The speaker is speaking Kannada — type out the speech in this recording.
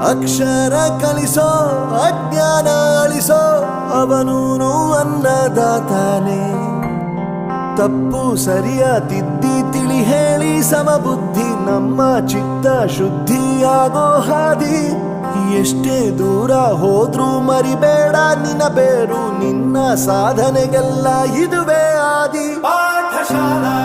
ಅಕ್ಷರ ಕಲಿಸೋ ಅಜ್ಞಾನ ಅಳಿಸೋ ಅವನೂನು ಅನ್ನದಾತಾನೆ. ತಪ್ಪು ಸರಿಯ ತಿದ್ದಿ ತಿಳಿ ಹೇಳಿ ಸಮಬುದ್ಧಿ ನಮ್ಮ ಚಿತ್ತ ಶುದ್ಧಿಯಾಗೋ ಹಾದಿ. ಎಷ್ಟೇ ದೂರ ಹೋದ್ರೂ ಮರಿಬೇಡ ನಿನ್ನ ಬೇರು, ನಿನ್ನ ಸಾಧನೆಗೆಲ್ಲ ಇದುವೇ ಆದಿ. ಪಾಠಶಾಲಾ